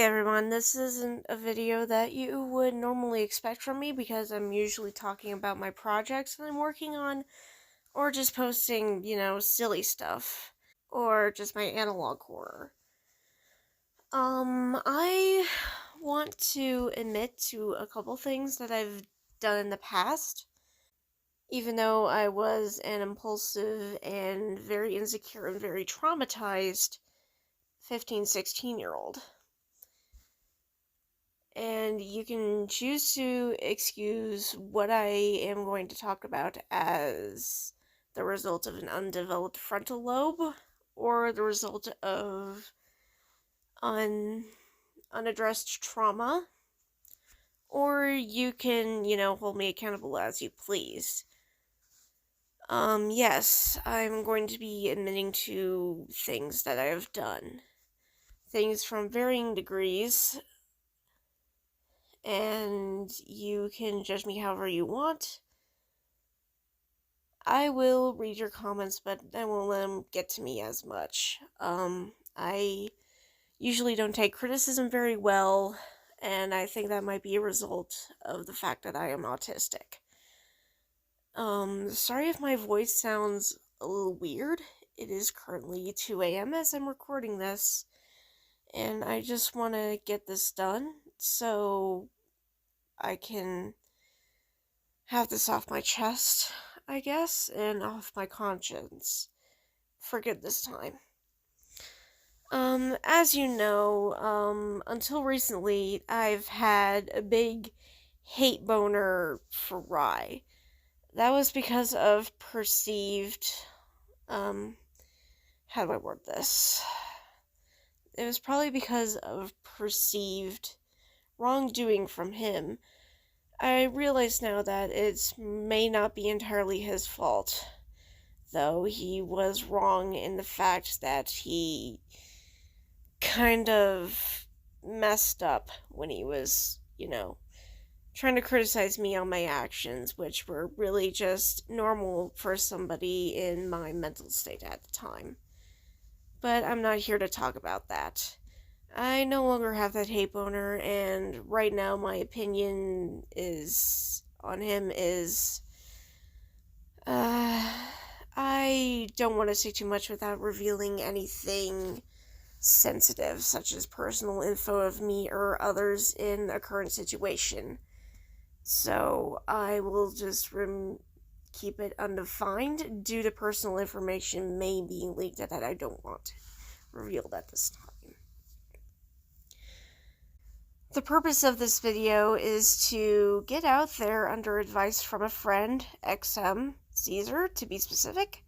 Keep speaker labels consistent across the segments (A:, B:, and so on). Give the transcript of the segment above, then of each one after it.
A: everyone, this isn't a video that you would normally expect from me because I'm usually talking about my projects that I'm working on, or just posting, silly stuff, or just my analog horror. I want to admit to a couple things that I've done in the past, even though I was an impulsive and very insecure and very traumatized 15, 16-year-old. And you can choose to excuse what I am going to talk about as the result of an undeveloped frontal lobe or the result of unaddressed trauma, or you can, hold me accountable as you please. Yes, I'm going to be admitting to things that I have done. Things from varying degrees, and you can judge me however you want. I will read your comments, but I won't let them get to me as much. I usually don't take criticism very well, and I think that might be a result of the fact that I am autistic. Sorry if my voice sounds a little weird. It is currently 2 a.m. as I'm recording this, and I just want to get this done so I can have this off my chest, I guess, and off my conscience for good this time. As you know, until recently, I've had a big hate boner for Rye. That was because of perceived, how do I word this? It was probably because of perceived wrongdoing from him. I realize now that it may not be entirely his fault, though he was wrong in the fact that he kind of messed up when he was, trying to criticize me on my actions, which were really just normal for somebody in my mental state at the time. But I'm not here to talk about that. I no longer have that hate boner, and right now my opinion on him is, I don't want to say too much without revealing anything sensitive, such as personal info of me or others in a current situation. So I will just keep it undefined due to personal information may be leaked that I don't want revealed at this time. The purpose of this video is to get out there under advice from a friend, XM, Caesar to be specific,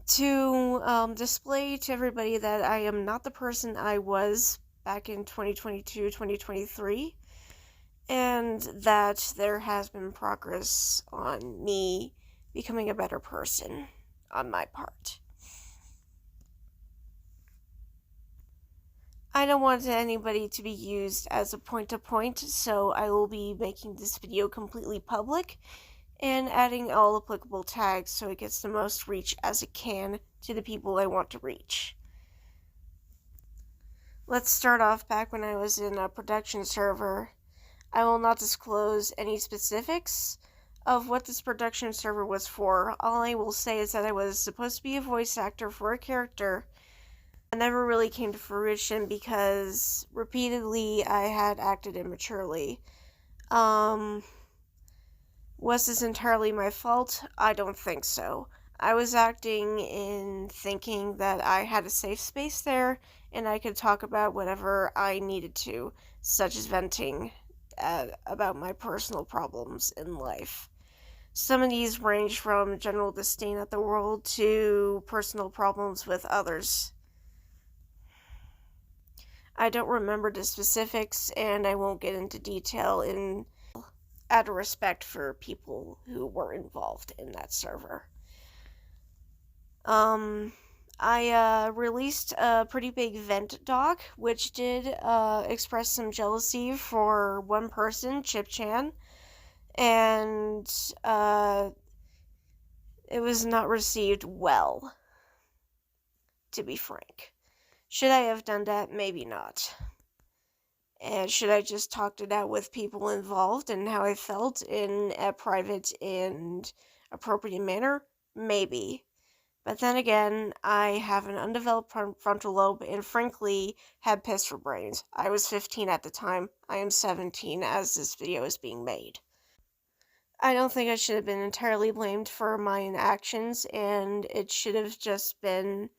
A: to display to everybody that I am not the person I was back in 2022, 2023, and that there has been progress on me becoming a better person on my part. I don't want anybody to be used as a point-to-point, so I will be making this video completely public and adding all applicable tags so it gets the most reach as it can to the people I want to reach. Let's start off back when I was in a production server. I will not disclose any specifics of what this production server was for. All I will say is that I was supposed to be a voice actor for a character. It never really came to fruition because repeatedly I had acted immaturely. Was this entirely my fault? I don't think so. I was acting in thinking that I had a safe space there and I could talk about whatever I needed to, such as venting about my personal problems in life. Some of these range from general disdain at the world to personal problems with others. I don't remember the specifics, and I won't get into detail out of respect for people who were involved in that server. I released a pretty big vent doc, which did express some jealousy for one person, Chip Chan, and it was not received well, to be frank. Should I have done that? Maybe not. And should I just talked it out with people involved and how I felt in a private and appropriate manner? Maybe. But then again, I have an undeveloped frontal lobe and frankly had piss for brains. I was 15 at the time. I am 17 as this video is being made. I don't think I should have been entirely blamed for my actions, and it should have just been,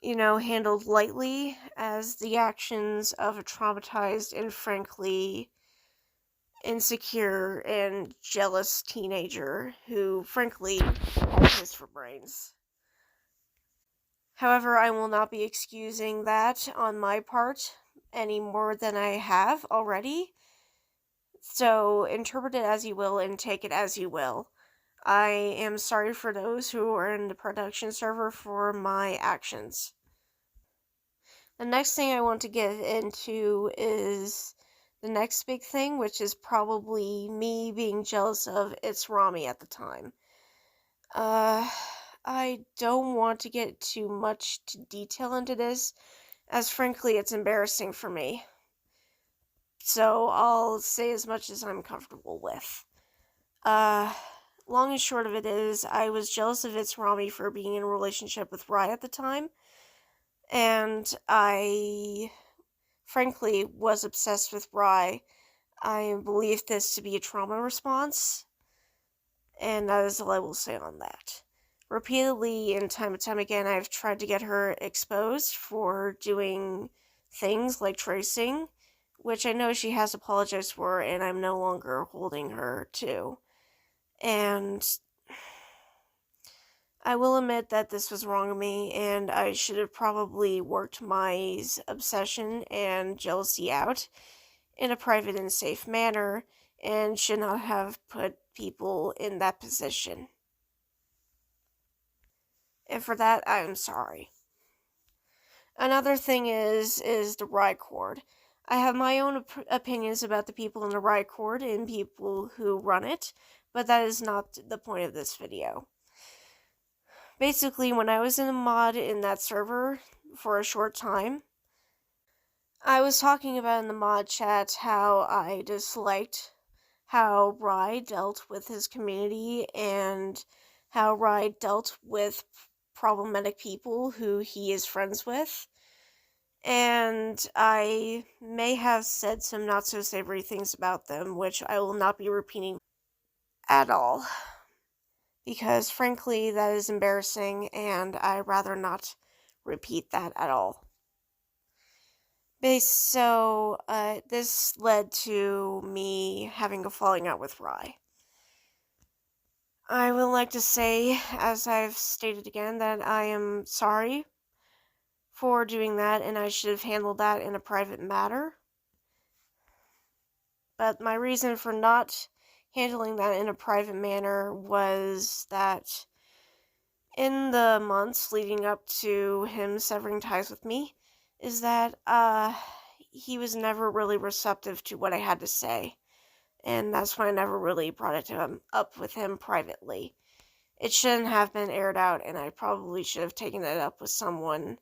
A: handled lightly as the actions of a traumatized and frankly insecure and jealous teenager who frankly had piss for brains. However, I will not be excusing that on my part any more than I have already. So interpret it as you will and take it as you will. I am sorry for those who are in the production server for my actions. The next thing I want to get into is the next big thing, which is probably me being jealous of It's Rami at the time. I don't want to get too much detail into this, as frankly it's embarrassing for me. So I'll say as much as I'm comfortable with. Long and short of it is, I was jealous of It's Rami for being in a relationship with Rai at the time, and I frankly was obsessed with Rai. I believe this to be a trauma response, and that is all I will say on that. Repeatedly and time again, I've tried to get her exposed for doing things like tracing, which I know she has apologized for, and I'm no longer holding her to. And I will admit that this was wrong of me, and I should have probably worked my obsession and jealousy out in a private and safe manner, and should not have put people in that position. And for that, I'm sorry. Another thing is the Ride Cord. I have my own opinions about the people in the Ride Cord and people who run it, but that is not the point of this video. Basically, when I was in a mod in that server for a short time, I was talking about in the mod chat how I disliked how Rai dealt with his community and how Rai dealt with problematic people who he is friends with. And I may have said some not so savory things about them, which I will not be repeating at all. Because frankly, that is embarrassing, and I'd rather not repeat that at all. So, this led to me having a falling out with Rai. I would like to say, as I've stated again, that I am sorry for doing that, and I should have handled that in a private matter. But my reason for not handling that in a private manner was that in the months leading up to him severing ties with me, is that he was never really receptive to what I had to say, and that's why I never really brought it to him up with him privately. It shouldn't have been aired out, and I probably should have taken it up with someone,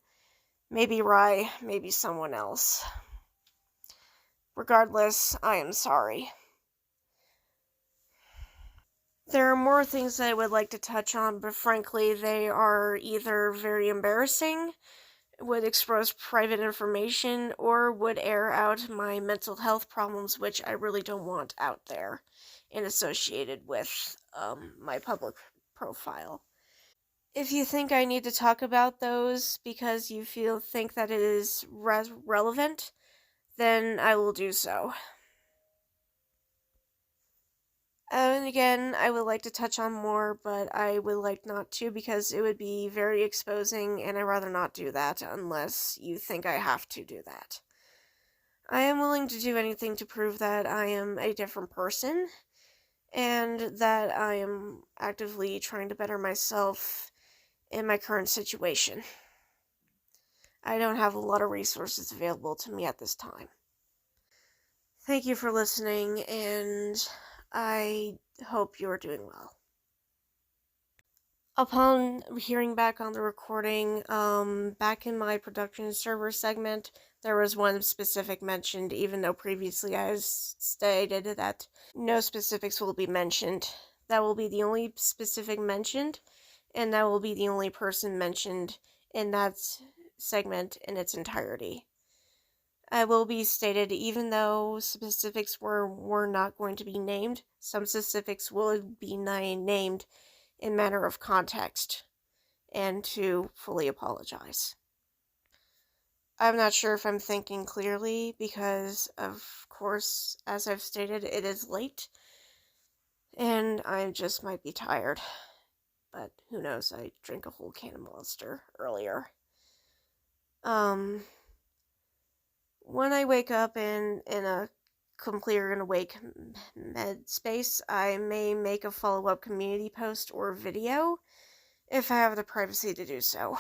A: maybe Rai, maybe someone else. Regardless, I am sorry. There are more things that I would like to touch on, but frankly, they are either very embarrassing, would expose private information, or would air out my mental health problems, which I really don't want out there and associated with my public profile. If you think I need to talk about those because you think that it is relevant, then I will do so. And again, I would like to touch on more, but I would like not to because it would be very exposing, and I'd rather not do that unless you think I have to do that. I am willing to do anything to prove that I am a different person, and that I am actively trying to better myself in my current situation. I don't have a lot of resources available to me at this time. Thank you for listening, and I hope you're doing well. Upon hearing back on the recording, back in my production server segment, there was one specific mentioned, even though previously I stated that no specifics will be mentioned. That will be the only specific mentioned, and that will be the only person mentioned in that segment in its entirety. I will be stated, even though specifics were not going to be named, some specifics will be named in matter of context, and to fully apologize. I'm not sure if I'm thinking clearly because, of course, as I've stated, it is late, and I just might be tired. But who knows, I drank a whole can of Monster earlier. When I wake up in a clear and awake med space, I may make a follow-up community post or video if I have the privacy to do so.